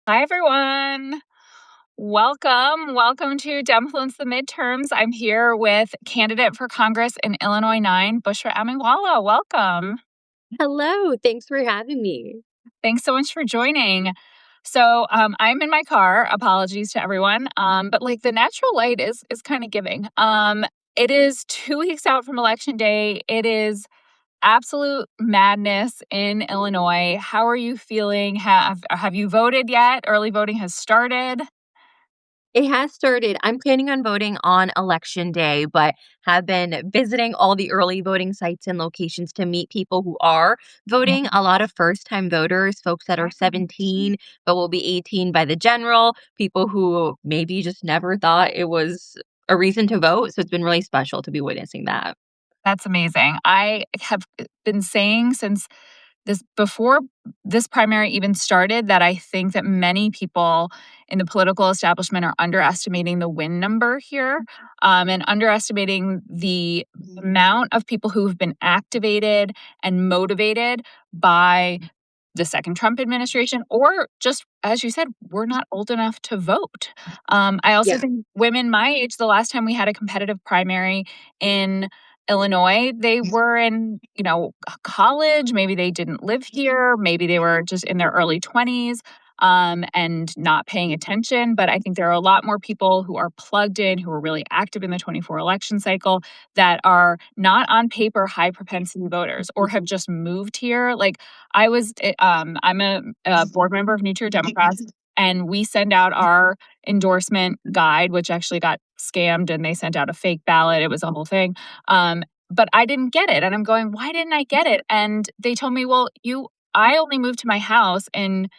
Hi, everyone. Welcome to Demfluence the Midterms. I'm here with candidate for Congress in Illinois 9, Bushra Amiwala. Welcome. Hello, thanks for having me. Thanks so much for joining. So I'm in my car. Apologies to everyone. But like the natural light is kind of giving. It is 2 weeks out from Election Day. It is absolute madness in Illinois. How are you feeling? Have you voted yet? Early voting has started. It has started. I'm planning on voting on election day, but have been visiting all the early voting sites and locations to meet people who are voting. A lot of first time voters, folks that are 17 but will be 18 by the general, people who maybe just never thought it was a reason to vote. So it's been really special to be witnessing that. That's amazing. I have been saying since before this primary even started that I think that many people in the political establishment are underestimating the win number here, and underestimating the amount of people who have been activated and motivated by the second Trump administration, or just as you said, we're not old enough to vote. I also Yeah. think women my age, the last time we had a competitive primary in Illinois, they were in, college. Maybe they didn't live here. Maybe they were just in their early 20s, and not paying attention. But I think there are a lot more people who are plugged in, who are really active in the 24 election cycle that are not on paper high propensity voters or have just moved here. Like I'm a board member of New Trier Democrats, and we send out our endorsement guide, which actually got scammed and they sent out a fake ballot. It was a whole thing. But I didn't get it. And I'm going, why didn't I get it? And they told me, well, I only moved to my house and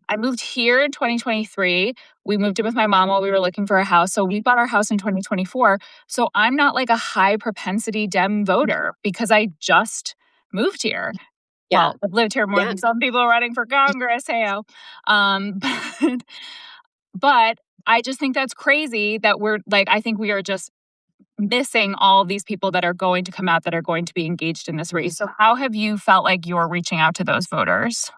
I moved here in 2023. We moved in with my mom while we were looking for a house. So we bought our house in 2024. So I'm not like a high propensity Dem voter because I just moved here. Yeah. Well, I've lived here more Yeah. than some people running for Congress, heyo. But but I just think that's crazy that I think we are just missing all of these people that are going to come out that are going to be engaged in this race. So how have you felt like you're reaching out to those voters?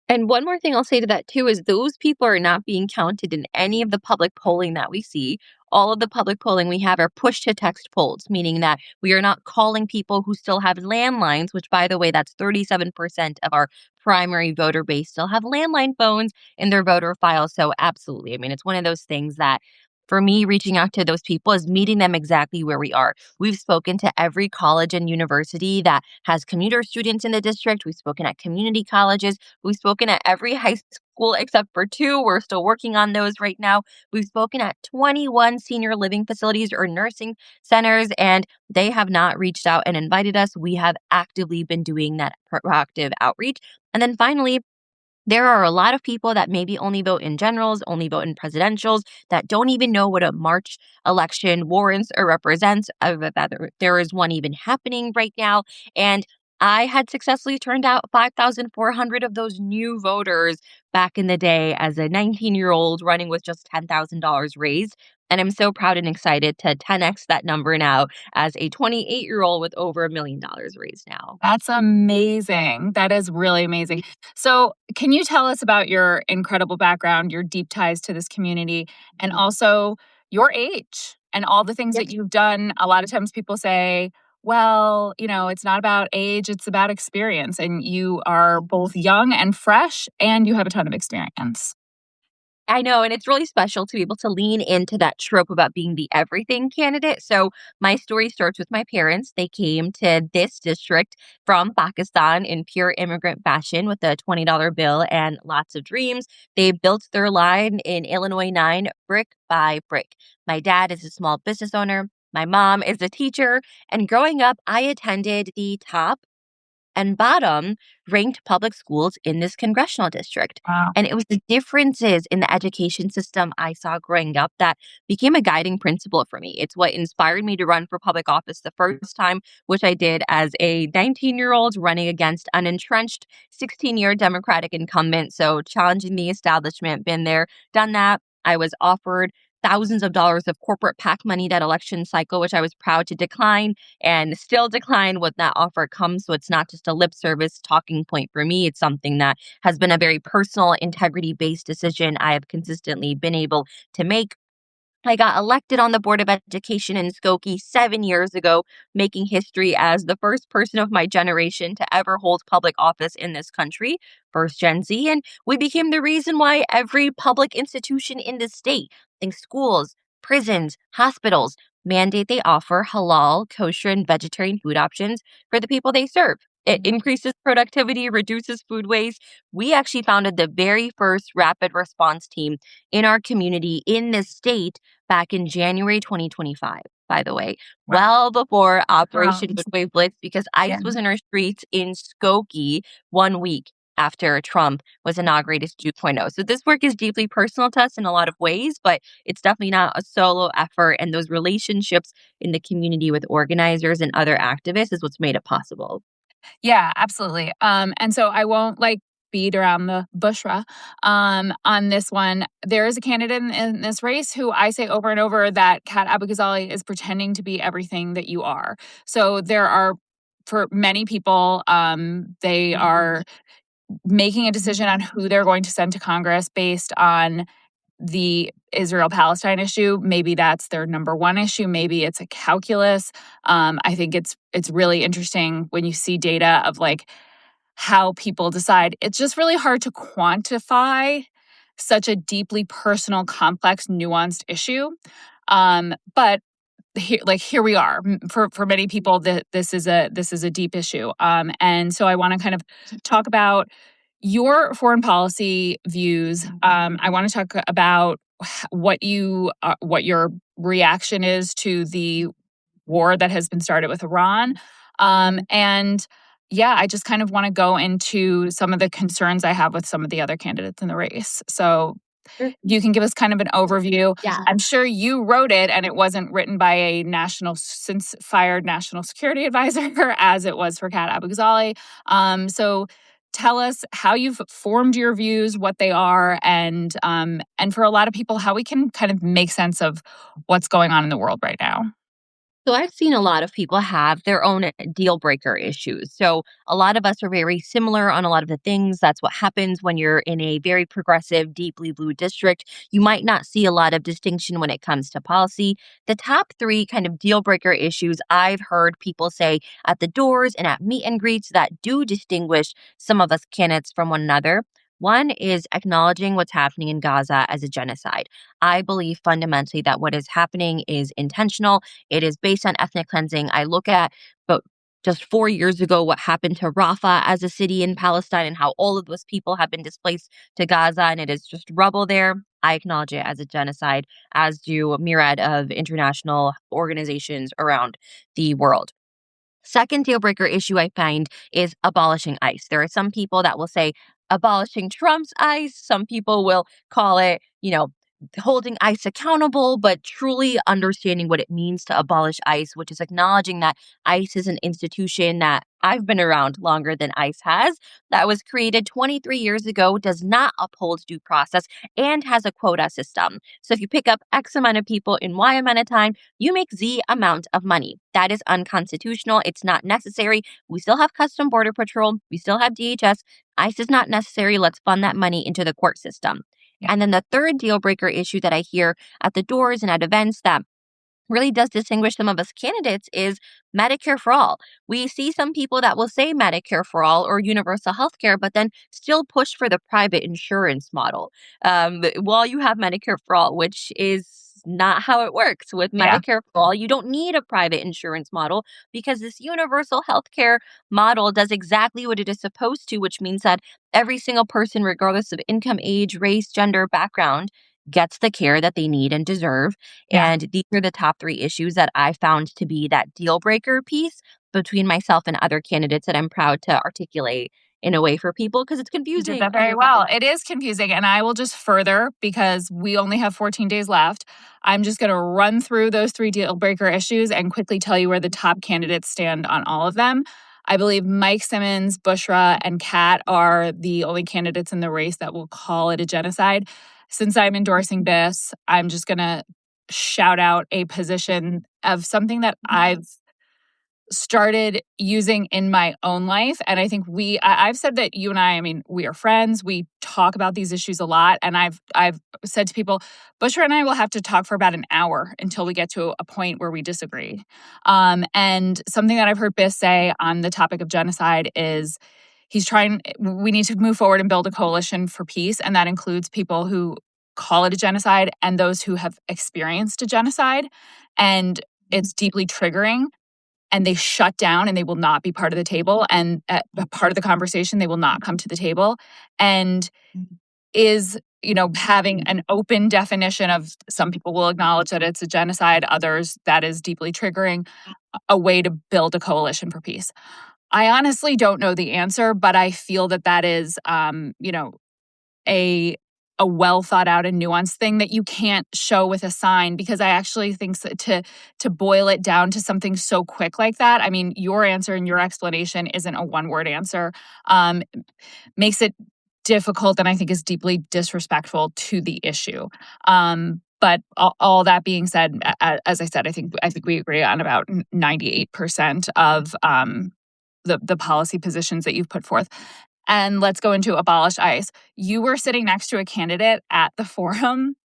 And one more thing I'll say to that too is those people are not being counted in any of the public polling that we see. All of the public polling we have are push to text polls, meaning that we are not calling people who still have landlines, which, by the way, that's 37% of our primary voter base still have landline phones in their voter file. So, absolutely. I mean, it's one of those things that for me, reaching out to those people is meeting them exactly where we are. We've spoken to every college and university that has commuter students in the district. We've spoken at community colleges. We've spoken at every high school except for two. We're still working on those right now. We've spoken at 21 senior living facilities or nursing centers, and they have not reached out and invited us. We have actively been doing that proactive outreach. And then finally, there are a lot of people that maybe only vote in generals, only vote in presidentials, that don't even know what a March election warrants or represents, that there is one even happening right now. And I had successfully turned out 5,400 of those new voters back in the day as a 19-year-old running with just $10,000 raised. And I'm so proud and excited to 10x that number now as a 28-year-old with over $1 million raised now. That's amazing. That is really amazing. So, can you tell us about your incredible background, your deep ties to this community, and also your age and all the things that you've done? A lot of times people say, well, it's not about age, it's about experience. And you are both young and fresh, and you have a ton of experience. I know, and it's really special to be able to lean into that trope about being the everything candidate. So, my story starts with my parents. They came to this district from Pakistan in pure immigrant fashion with a $20 bill and lots of dreams. They built their line in Illinois 9 brick by brick. My dad is a small business owner. My mom is a teacher. And growing up, I attended the top and bottom ranked public schools in this congressional district. Wow. And it was the differences in the education system I saw growing up that became a guiding principle for me. It's what inspired me to run for public office the first time, which I did as a 19-year-old running against an entrenched 16-year Democratic incumbent. So challenging the establishment, been there, done that. I was offered thousands of dollars of corporate PAC money that election cycle, which I was proud to decline and still decline when that offer comes. So it's not just a lip service talking point for me. It's something that has been a very personal, integrity based decision I have consistently been able to make. I got elected on the Board of Education in Skokie 7 years ago, making history as the first person of my generation to ever hold public office in this country, first Gen Z. And we became the reason why every public institution in the state, think schools, prisons, hospitals, mandate they offer halal, kosher, and vegetarian food options for the people they serve. It increases productivity, reduces food waste. We actually founded the very first rapid response team in our community in this state back in January 2025, by the way, Wow. well before Wow. Operation Foodway Blitz, because ICE Yeah. was in our streets in Skokie 1 week after Trump was inaugurated 2.0. So this work is deeply personal to us in a lot of ways, but it's definitely not a solo effort. And those relationships in the community with organizers and other activists is what's made it possible. Yeah, absolutely. And so I won't like beat around the Bushra on this one. There is a candidate in this race who I say over and over that Kat Abu-Ghazali is pretending to be everything that you are. So there are, for many people, they are making a decision on who they're going to send to Congress based on the Israel-Palestine issue. Maybe that's their number one issue. Maybe it's a calculus. I think it's really interesting when you see data of like how people decide. It's just really hard to quantify such a deeply personal, complex, nuanced issue. But here we are. For many people, that this is a deep issue. And so I want to kind of talk about your foreign policy views. I want to talk about what your reaction is to the war that has been started with Iran. And yeah, I just kind of want to go into some of the concerns I have with some of the other candidates in the race. So you can give us kind of an overview. Yeah. I'm sure you wrote it and it wasn't written by a since fired national security advisor as it was for Kat Abu-Ghazali. So tell us how you've formed your views, what they are, and for a lot of people, how we can kind of make sense of what's going on in the world right now. So I've seen a lot of people have their own deal breaker issues. So a lot of us are very similar on a lot of the things. That's what happens when you're in a very progressive, deeply blue district. You might not see a lot of distinction when it comes to policy. The top three kind of deal breaker issues I've heard people say at the doors and at meet and greets that do distinguish some of us candidates from one another. One is acknowledging what's happening in Gaza as a genocide. I believe fundamentally that what is happening is intentional. It is based on ethnic cleansing. I look at, but just 4 years ago, what happened to Rafah as a city in Palestine and how all of those people have been displaced to Gaza and it is just rubble there. I acknowledge it as a genocide, as do a myriad of international organizations around the world. Second deal breaker issue I find is abolishing ICE. There are some people that will say abolishing Trump's ICE. Some people will call it, holding ICE accountable, but truly understanding what it means to abolish ICE, which is acknowledging that ICE is an institution that I've been around longer than ICE has, that was created 23 years ago, does not uphold due process, and has a quota system. So if you pick up X amount of people in Y amount of time, you make Z amount of money. That is unconstitutional. It's not necessary. We still have Custom Border Patrol. We still have DHS. ICE is not necessary. Let's fund that money into the court system. Yeah. And then the third deal breaker issue that I hear at the doors and at events that really does distinguish some of us candidates is Medicare for all. We see some people that will say Medicare for all or universal health care, but then still push for the private insurance model. While you have Medicare for all, which is not how it works. With Yeah. Medicare for all, you don't need a private insurance model because this universal health care model does exactly what it is supposed to, which means that every single person, regardless of income, age, race, gender, background, gets the care that they need and deserve. Yeah. And these are the top three issues that I found to be that deal breaker piece between myself and other candidates that I'm proud to articulate in a way for people because it's You did confusing. that very well. It is confusing. And I will just further, because we only have 14 days left, I'm just going to run through those three deal breaker issues and quickly tell you where the top candidates stand on all of them. I believe Mike Simmons, Bushra, and Kat are the only candidates in the race that will call it a genocide. since I'm endorsing this, I'm just going to shout out a position of something that I've started using in my own life. And I think I've said that you and I mean, we are friends. We talk about these issues a lot. And I've said to people, Bushra and I will have to talk for about an hour until we get to a point where we disagree. And something that I've heard Biss say on the topic of genocide is we need to move forward and build a coalition for peace. And that includes people who call it a genocide and those who have experienced a genocide. And it's deeply triggering, and they shut down and they will not be part of the table and part of the conversation. They will not come to the table. And is, having an open definition of, some people will acknowledge that it's a genocide, others that is deeply triggering, a way to build a coalition for peace. I honestly don't know the answer, but I feel that is, a well thought out and nuanced thing that you can't show with a sign, because I actually think to boil it down to something so quick like that. I mean, your answer and your explanation isn't a one word answer. Makes it difficult, and I think is deeply disrespectful to the issue. But all that being said, as I said, I think we agree on about 98% of the policy positions that you've put forth. And let's go into abolish ICE. You were sitting next to a candidate at the forum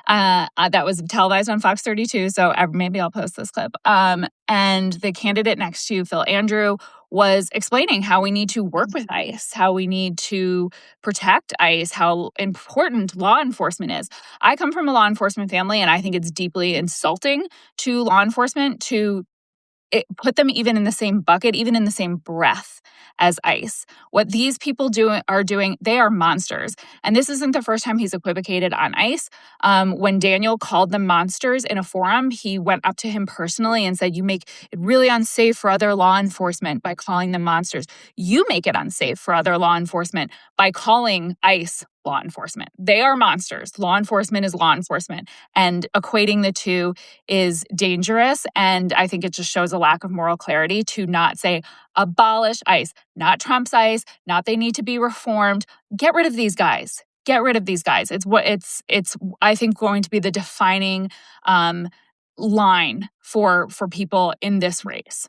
that was televised on Fox 32. So maybe I'll post this clip. And the candidate next to you, Phil Andrew, was explaining how we need to work with ICE, how we need to protect ICE, how important law enforcement is. I come from a law enforcement family, and I think it's deeply insulting to law enforcement to put them even in the same bucket, even in the same breath as ICE. What these people are doing, they are monsters. And this isn't the first time he's equivocated on ICE. When Daniel called them monsters in a forum, he went up to him personally and said, "You make it really unsafe for other law enforcement by calling them monsters. You make it unsafe for other law enforcement by calling ICE law enforcement. They are monsters. Law enforcement is law enforcement." And equating the two is dangerous. And I think it just shows a lack of moral clarity to not say abolish ICE, not Trump's ICE, not they need to be reformed. Get rid of these guys. Get rid of these guys. It's I think going to be the defining line for people in this race.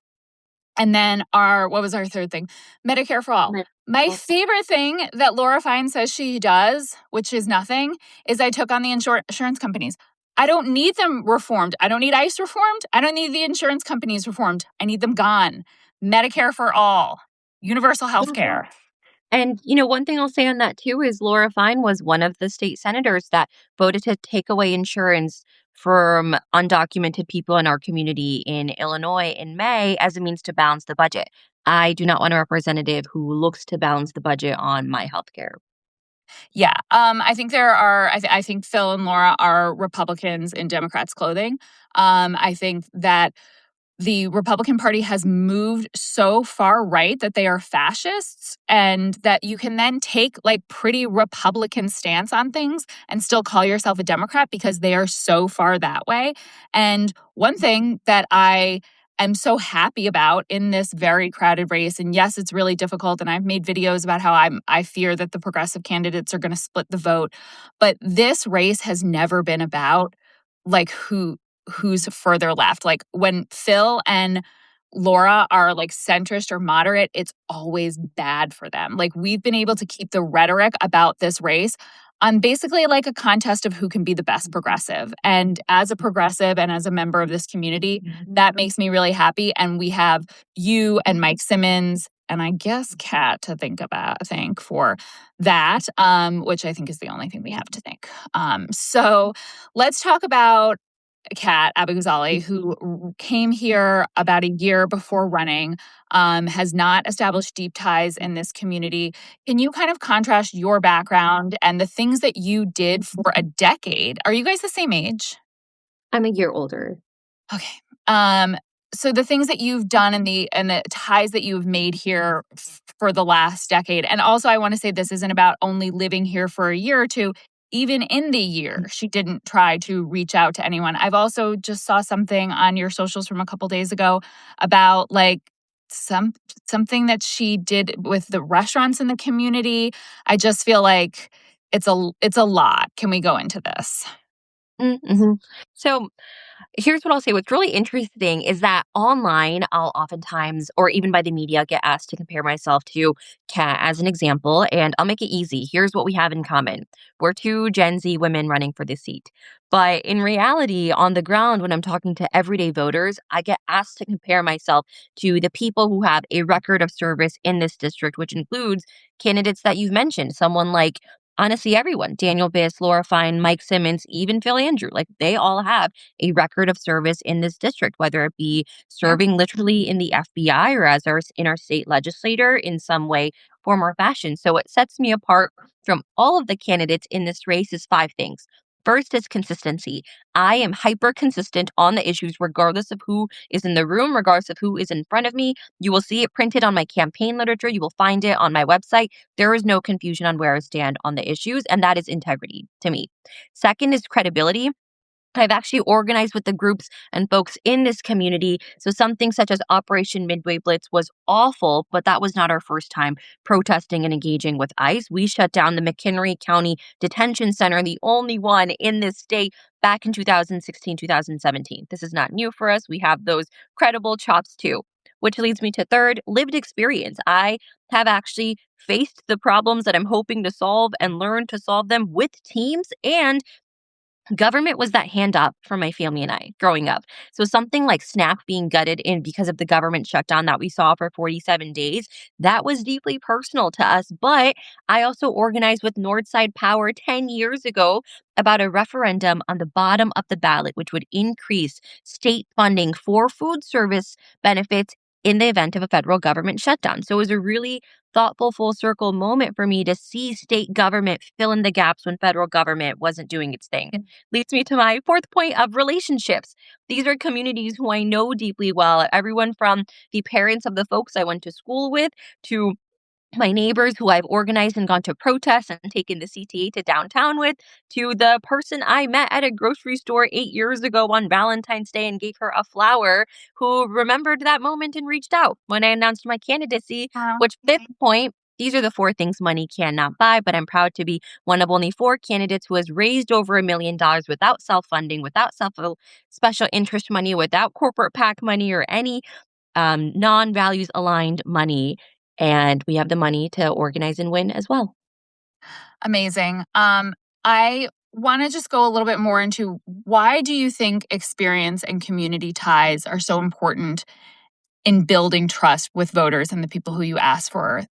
And then what was our third thing? Medicare for all. My favorite thing that Laura Fine says she does, which is nothing, is I took on the insurance companies. I don't need them reformed. I don't need ICE reformed. I don't need the insurance companies reformed. I need them gone. Medicare for all. Universal health care. And, one thing I'll say on that too is Laura Fine was one of the state senators that voted to take away insurance from undocumented people in our community in Illinois in May as a means to balance the budget. I do not want a representative who looks to balance the budget on my health care. Yeah. I think there are, I think Phil and Laura are Republicans in Democrats' clothing. I think that the Republican Party has moved so far right that they are fascists, and that you can then take like pretty Republican stance on things and still call yourself a Democrat because they are so far that way. And one thing that I am so happy about in this very crowded race, and yes, it's really difficult, and I've made videos about how I fear that the progressive candidates are going to split the vote, but this race has never been about like who's further left. Like when Phil and Laura are like centrist or moderate, it's always bad for them. Like we've been able to keep the rhetoric about this race on basically like a contest of who can be the best progressive. And as a progressive and as a member of this community, that makes me really happy. And we have you and Mike Simmons and I guess Kat to thank for that, which I think is the only thing we have to thank. So let's talk about Kat Abighazali, who came here about a year before running, has not established deep ties in this community. Can you kind of contrast your background and the things that you did for a decade? Are you guys the same age? I'm a year older. Okay. So the things that you've done and the ties that you've made here for the last decade. And also I want to say this isn't about only living here for a year or two. Even in the year, she didn't try to reach out to anyone. I've also just saw something on your socials from a couple days ago about like something that she did with the restaurants in the community. I just feel like it's a lot. Can we go into this? Mm-hmm. So here's what I'll say. What's really interesting is that online, I'll oftentimes, or even by the media, get asked to compare myself to Kat as an example, and I'll make it easy. Here's what we have in common. We're two Gen Z women running for the seat. But in reality, on the ground, when I'm talking to everyday voters, I get asked to compare myself to the people who have a record of service in this district, which includes candidates that you've mentioned, someone like honestly everyone, Daniel Biss, Laura Fine, Mike Simmons, even Phil Andrew. Like they all have a record of service in this district, whether it be Yeah. serving literally in the FBI or as in our state legislator in some way, form, or fashion. So what sets me apart from all of the candidates in this race is five things. First is consistency. I am hyper consistent on the issues, regardless of who is in the room, regardless of who is in front of me. You will see it printed on my campaign literature. You will find it on my website. There is no confusion on where I stand on the issues, and that is integrity to me. Second is credibility. I've actually organized with the groups and folks in this community. So something such as Operation Midway Blitz was awful, but that was not our first time protesting and engaging with ICE. We shut down the McHenry County Detention Center, the only one in this state, back in 2016, 2017. This is not new for us. We have those credible chops too. Which leads me to third, lived experience. I have actually faced the problems that I'm hoping to solve and learned to solve them with teams, and government was that hand up for my family and I growing up. So something like SNAP being gutted in because of the government shutdown that we saw for 47 days, that was deeply personal to us. But I also organized with Northside Power 10 years ago about a referendum on the bottom of the ballot, which would increase state funding for food service benefits in the event of a federal government shutdown. So it was a really thoughtful full circle moment for me to see state government fill in the gaps when federal government wasn't doing its thing. Leads me to my fourth point of relationships. These are communities who I know deeply well, everyone from the parents of the folks I went to school with to my neighbors who I've organized and gone to protests and taken the CTA to downtown with, to the person I met at a grocery store 8 years ago on Valentine's Day and gave her a flower, who remembered that moment and reached out when I announced my candidacy. Wow. Which, fifth point, these are the four things money cannot buy, but I'm proud to be one of only four candidates who has raised over $1 million without self funding, without self special interest money, without corporate PAC money or any non values aligned money, and we have the money to organize and win as well. Amazing. I want to just go a little bit more into why do you think experience and community ties are so important in building trust with voters and the people who you ask for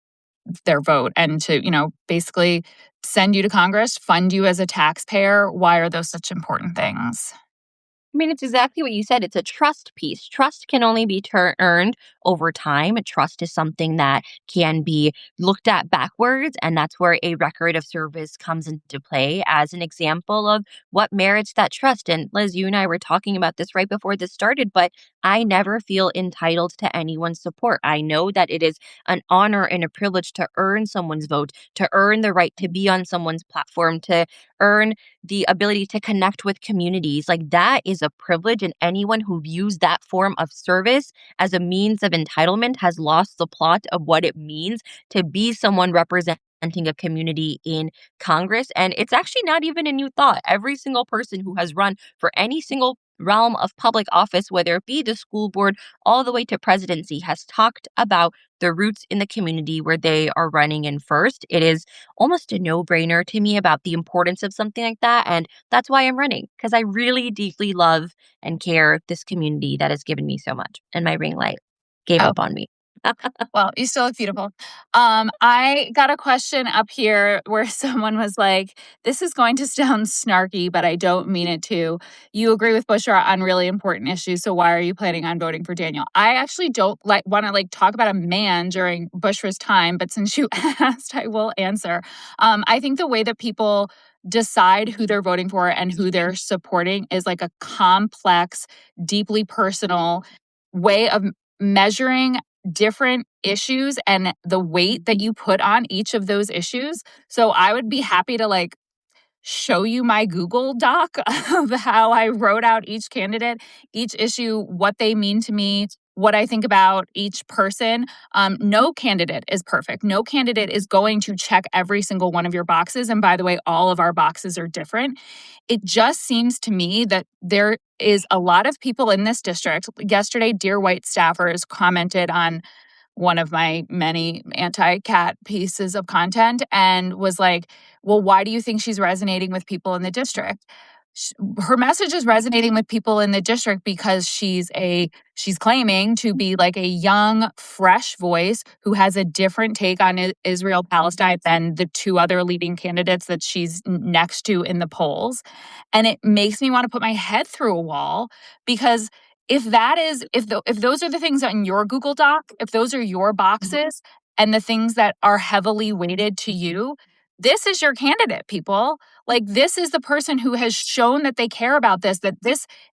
their vote and to, basically send you to Congress, fund you as a taxpayer? Why are those such important things? I mean, it's exactly what you said. It's a trust piece. Trust can only be earned over time. Trust is something that can be looked at backwards, and that's where a record of service comes into play as an example of what merits that trust. And Liz, you and I were talking about this right before this started, but I never feel entitled to anyone's support. I know that it is an honor and a privilege to earn someone's vote, to earn the right to be on someone's platform, to earn the ability to connect with communities. Like that is a privilege, and anyone who views that form of service as a means of entitlement has lost the plot of what it means to be someone representing a community in Congress. And it's actually not even a new thought. Every single person who has run for any single realm of public office, whether it be the school board all the way to presidency, has talked about the roots in the community where they are running in first. It is almost a no-brainer to me about the importance of something like that. And that's why I'm running, because I really deeply love and care this community that has given me so much. And my ring light gave Oh, up on me. well, you still look beautiful. I got a question up here where someone was like, this is going to sound snarky, but I don't mean it to. You agree with Bushra on really important issues, so why are you planning on voting for Daniel? I actually don't want to talk about a man during Bushra's time, but since you asked, I will answer. I think the way that people decide who they're voting for and who they're supporting is like a complex, deeply personal way of measuring different issues and the weight that you put on each of those issues. So I would be happy to show you my Google Doc of how I wrote out each candidate, each issue, what they mean to me, what I think about each person. No candidate is perfect. No candidate is going to check every single one of your boxes. And by the way, all of our boxes are different. It just seems to me that there is a lot of people in this district. Yesterday, Dear White staffers commented on one of my many anti-cat pieces of content and was like, well, why do you think she's resonating with people in the district? Her message is resonating with people in the district because she's claiming to be like a young, fresh voice who has a different take on Israel Palestine than the two other leading candidates that she's next to in the polls. And it makes me want to put my head through a wall because if those are the things on your Google Doc, if those are your boxes and the things that are heavily weighted to you, this is your candidate, people. Like, this is the person who has shown that they care about this, that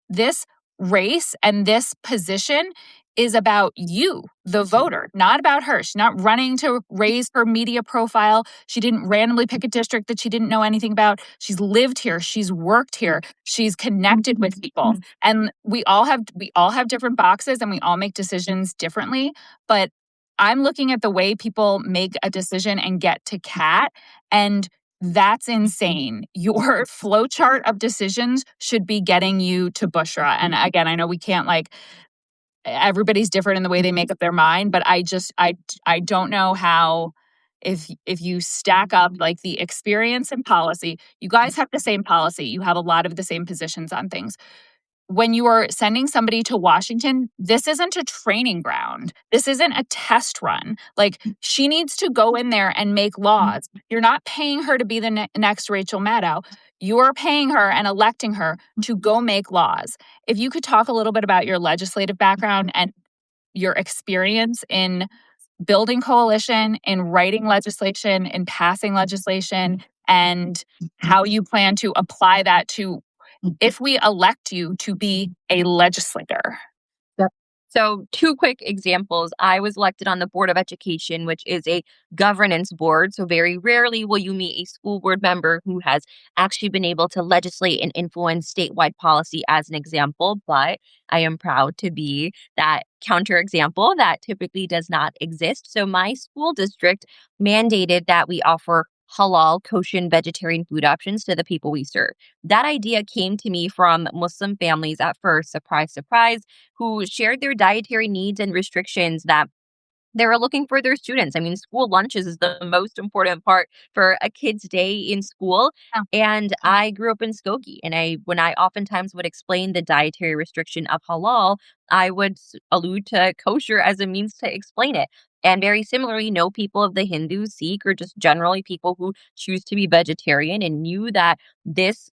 this race and this position is about you, the voter, not about her. She's not running to raise her media profile. She didn't randomly pick a district that she didn't know anything about. She's lived here, she's worked here, she's connected with people. And we all have different boxes and we all make decisions differently, but I'm looking at the way people make a decision and get to cat, and that's insane. Your flowchart of decisions should be getting you to Bushra. And again, I know we can't everybody's different in the way they make up their mind, but I don't know how if you stack up like the experience and policy, you guys have the same policy. You have a lot of the same positions on things. When you are sending somebody to Washington, this isn't a training ground. This isn't a test run. Like, she needs to go in there and make laws. You're not paying her to be the next Rachel Maddow. You're paying her and electing her to go make laws. If you could talk a little bit about your legislative background and your experience in building coalition, in writing legislation, in passing legislation, and how you plan to apply that to if we elect you to be a legislator. Yep. So, two quick examples. I was elected on the Board of Education, which is a governance board. So, very rarely will you meet a school board member who has actually been able to legislate and influence statewide policy, as an example. But I am proud to be that counterexample that typically does not exist. So, my school district mandated that we offer halal, kosher, and vegetarian food options to the people we serve. That idea came to me from Muslim families at first, surprise, surprise, who shared their dietary needs and restrictions that they were looking for their students. I mean, school lunches is the most important part for a kid's day in school. Yeah. And I grew up in Skokie, and when I oftentimes would explain the dietary restriction of halal, I would allude to kosher as a means to explain it. And very similarly, know people of the Hindu, Sikh, or just generally people who choose to be vegetarian, and knew that this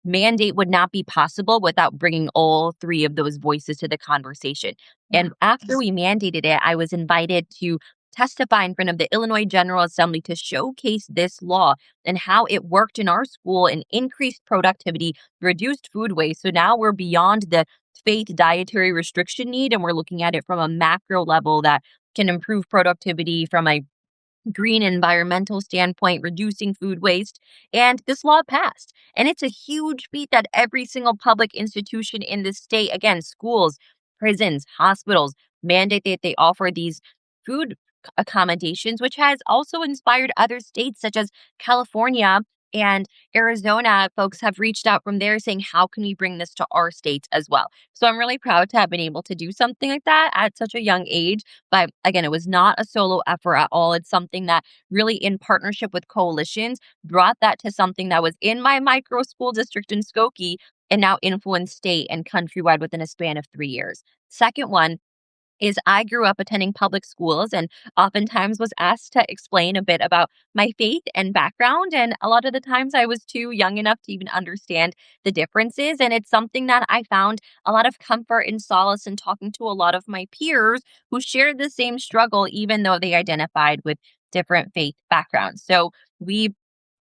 mandate would not be possible without bringing all three of those voices to the conversation. And after we mandated it, I was invited to testify in front of the Illinois General Assembly to showcase this law and how it worked in our school and increased productivity, reduced food waste. So now we're beyond the faith dietary restriction need, and we're looking at it from a macro level that can improve productivity from a green environmental standpoint, reducing food waste. And this law passed. And it's a huge feat that every single public institution in the state, again, schools, prisons, hospitals, mandate that they offer these food accommodations, which has also inspired other states such as California and Arizona. Folks have reached out from there saying, how can we bring this to our states as well? So I'm really proud to have been able to do something like that at such a young age. But again, it was not a solo effort at all. It's something that really, in partnership with coalitions, brought that to something that was in my micro school district in Skokie and now influenced state and countrywide within a span of 3 years. Second one is I grew up attending public schools and oftentimes was asked to explain a bit about my faith and background. And a lot of the times I was too young enough to even understand the differences. And it's something that I found a lot of comfort and solace in talking to a lot of my peers who shared the same struggle, even though they identified with different faith backgrounds. So we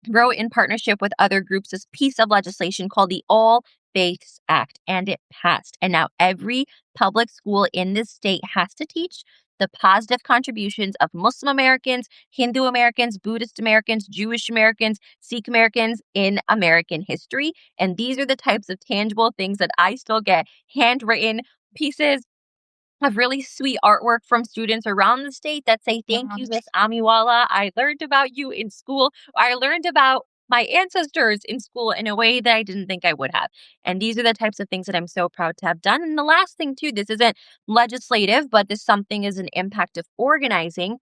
wrote in partnership with other groups this piece of legislation called the All Faiths Act, and it passed. And now every public school in this state has to teach the positive contributions of Muslim Americans, Hindu Americans, Buddhist Americans, Jewish Americans, Sikh Americans in American history. And these are the types of tangible things that I still get handwritten pieces have really sweet artwork from students around the state that say, "Thank you, Miss Amiwala. I learned about you in school. I learned about my ancestors in school in a way that I didn't think I would have." And these are the types of things that I'm so proud to have done. And the last thing, too, this isn't legislative, but this something is an impact of organizing.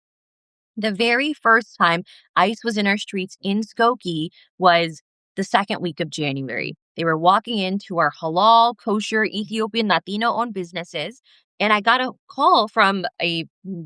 The very first time ICE was in our streets in Skokie was the second week of January. They were walking into our halal, kosher, Ethiopian, Latino owned businesses. And I got a call from a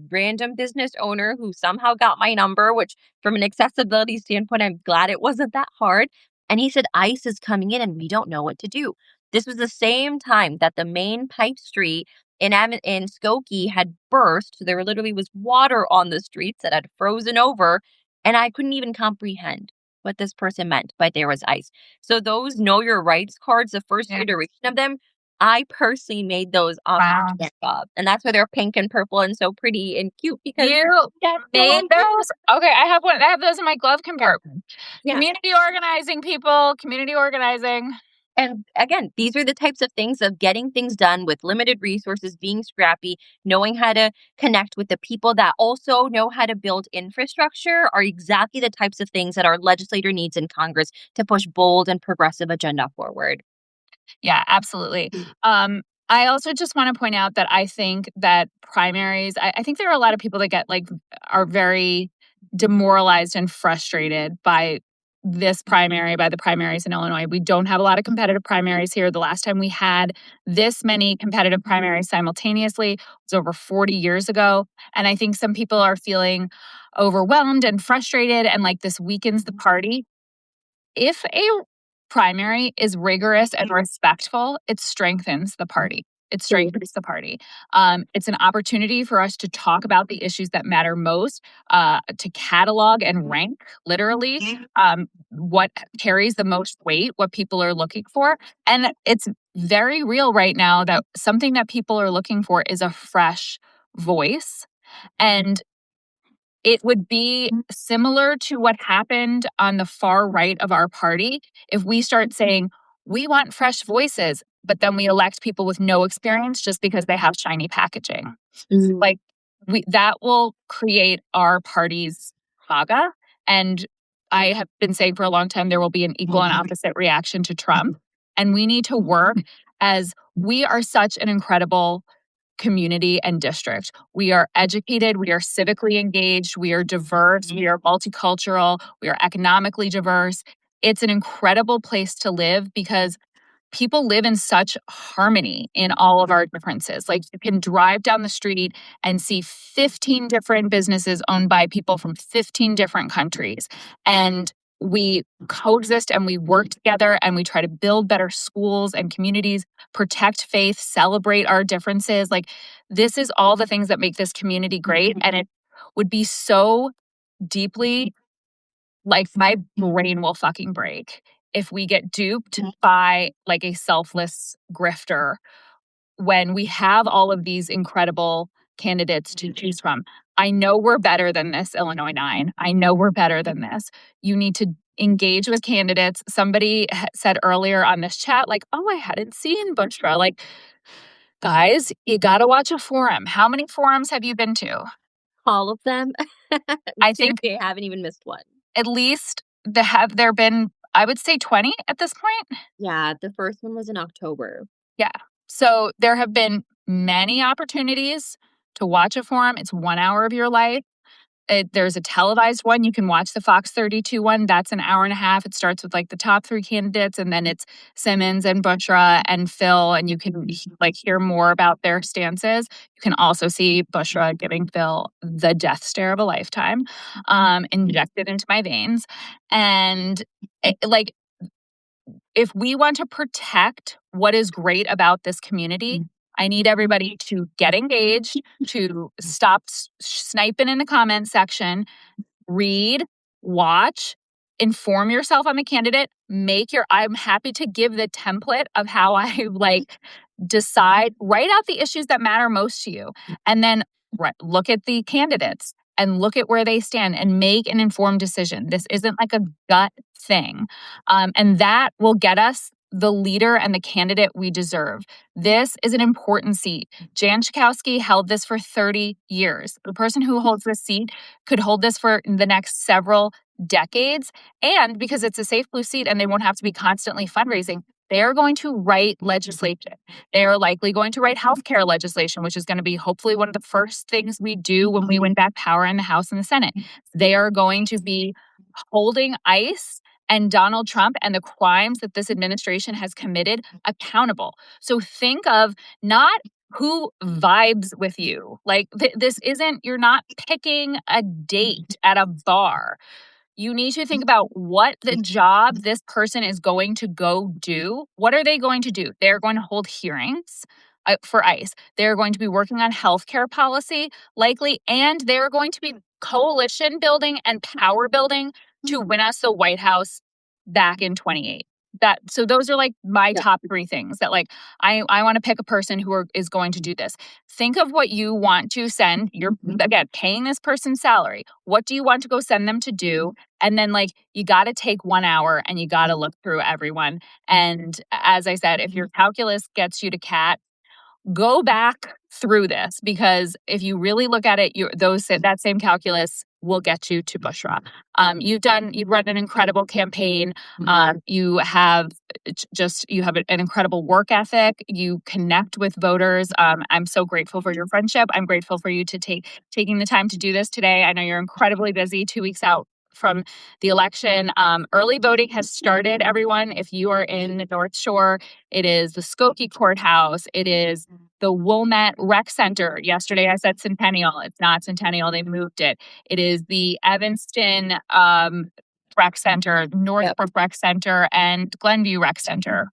random business owner who somehow got my number, which, from an accessibility standpoint, I'm glad it wasn't that hard. And he said, ICE is coming in and we don't know what to do. This was the same time that the main Pipe Street in Skokie had burst. There literally was water on the streets that had frozen over, and I couldn't even comprehend what this person meant, but there was ice. So those Know Your Rights cards, the first Yeah. iteration of them, I personally made those off of Wow. Canva, and that's why they're pink and purple and so pretty and cute because You that's the made one. those? Okay, I have one. I have those in my glove compartment. Yeah. Community organizing, people. Community organizing. And again, these are the types of things of getting things done with limited resources, being scrappy, knowing how to connect with the people that also know how to build infrastructure are exactly the types of things that our legislator needs in Congress to push bold and progressive agenda forward. Yeah, absolutely. I also just want to point out that I think that primaries, I think there are a lot of people that get like, are very demoralized and frustrated by this primary, by the primaries in Illinois. We don't have a lot of competitive primaries here. The last time we had this many competitive primaries simultaneously was over 40 years ago. And I think some people are feeling overwhelmed and frustrated, and like this weakens the party. If a primary is rigorous and respectful, it strengthens the party. It strengthens the party. It's an opportunity for us to talk about the issues that matter most, to catalog and rank literally what carries the most weight, what people are looking for. And it's very real right now that something that people are looking for is a fresh voice. And it would be similar to what happened on the far right of our party if we start saying, we want fresh voices, but then we elect people with no experience just because they have shiny packaging. Mhm. Like, that will create our party's MAGA. And I have been saying for a long time there will be an equal and opposite reaction to Trump. And we need to work as we are such an incredible community and district. We are educated, we are civically engaged, we are diverse, we are multicultural, we are economically diverse. It's an incredible place to live because people live in such harmony in all of our differences. Like, you can drive down the street and see 15 different businesses owned by people from 15 different countries. And we coexist and we work together and we try to build better schools and communities, protect faith, celebrate our differences. Like, this is all the things that make this community great. And it would be so deeply, like, my brain will fucking break if we get duped by like a selfless grifter when we have all of these incredible candidates to choose from. I know we're better than this, Illinois 9. I know we're better than this. You need to engage with candidates. Somebody said earlier on this chat, like, oh, I hadn't seen Bushra. Like, guys, you got to watch a forum. How many forums have you been to? All of them. I think Seriously, I haven't even missed one. at least there been, I would say 20 at this point. Yeah, the first one was in October. Yeah. So there have been many opportunities to watch a forum. It's 1 hour of your life. There's a televised one. You can watch the Fox 32 one. That's an hour and a half. It starts with like the top 3 candidates, and then it's Simmons and Bushra and Phil, and you can like hear more about their stances. You can also see Bushra giving Phil the death stare of a lifetime, injected into my veins. And like, if we want to protect what is great about this community, I need everybody to get engaged, to stop sniping in the comment section, read, watch, inform yourself on the candidate, I'm happy to give the template of how I like decide, write out the issues that matter most to you, and then look at the candidates and look at where they stand and make an informed decision. This isn't like a gut thing. And that will get us the leader and the candidate we deserve. This is an important seat. Jan Schakowsky held this for 30 years. The person who holds this seat could hold this for the next several decades. And because it's a safe blue seat and they won't have to be constantly fundraising, they are going to write legislation. They are likely going to write healthcare legislation, which is going to be hopefully one of the first things we do when we win back power in the House and the Senate. They are going to be holding ICE and Donald Trump and the crimes that this administration has committed accountable. So think of not who vibes with you. Like this isn't, you're not picking a date at a bar. You need to think about what the job this person is going to go do. What are they going to do? They're going to hold hearings for ICE. They're going to be working on healthcare policy, likely, and they're going to be coalition building and power building to win us the White House back in 28. So those are like my top three things that like I want to pick a person who is going to do this. Think of what you want to send. You're again paying this person's salary. What do you want to go send them to do? And then like you got to take 1 hour and you got to look through everyone. And as I said, if your calculus gets you to CAT, go back through this, because if you really look at it, that same calculus will get you to Bushra. You've run an incredible campaign. You have an incredible work ethic. You connect with voters. I'm so grateful for your friendship. I'm grateful for you taking the time to do this today. I know you're incredibly busy, 2 weeks out from the election. Early voting has started, everyone. If you are in the North Shore, it is the Skokie Courthouse. It is the Wilmette Rec Center. Yesterday I said Centennial. It's not Centennial. They moved it. It is the Evanston Rec Center, Northbrook Rec Center, and Glenview Rec Center.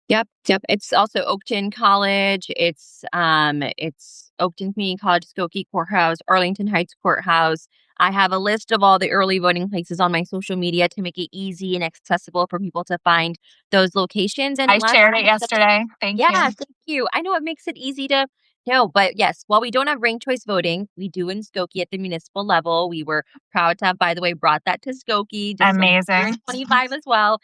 Yep. It's also Oakton College. It's Oakton Community College, Skokie Courthouse, Arlington Heights Courthouse. I have a list of all the early voting places on my social media to make it easy and accessible for people to find those locations. And I shared it yesterday. Thank you. Thank you. I know it makes it easy to know, but yes, while we don't have ranked choice voting, we do in Skokie at the municipal level. We were proud to have, by the way, brought that to Skokie. Amazing. 25 as well.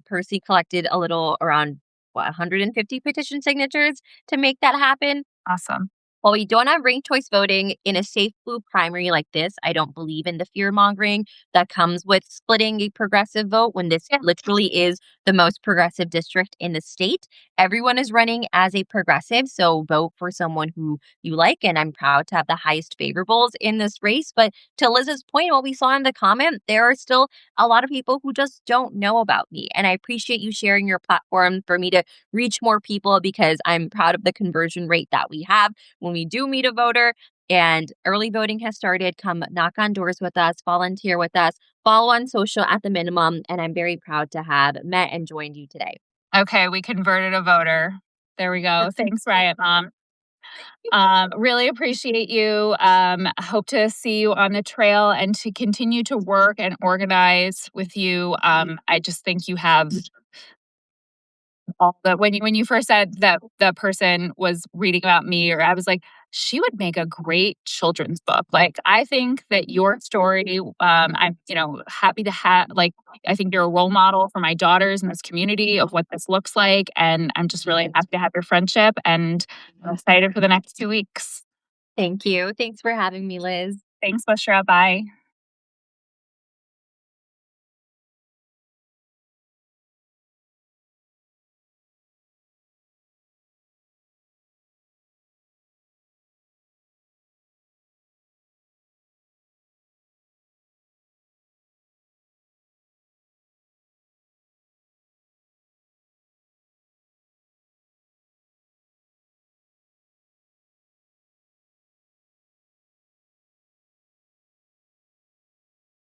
Percy collected a little around 150 petition signatures to make that happen. Awesome. While we don't have ranked choice voting in a safe blue primary like this, I don't believe in the fear mongering that comes with splitting a progressive vote when this literally is the most progressive district in the state. Everyone is running as a progressive, so vote for someone who you like. And I'm proud to have the highest favorables in this race. But to Liz's point, what we saw in the comment, there are still a lot of people who just don't know about me. And I appreciate you sharing your platform for me to reach more people, because I'm proud of the conversion rate that we have when we do meet a voter. And early voting has started. Come knock on doors with us, volunteer with us, follow on social at the minimum. And I'm very proud to have met and joined you today. Okay, we converted a voter. There we go. Thanks, Riot Mom. Really appreciate you. Hope to see you on the trail and to continue to work and organize with you. I just think you have all the when you first said that the person was reading about me, or I was like, she would make a great children's book. Like, I think that your story, I'm happy to have, like, I think you're a role model for my daughters in this community of what this looks like, and I'm just really happy to have your friendship, and I'm excited for the next 2 weeks. Thank you. Thanks for having me, Liz. Thanks, Bushra. Bye.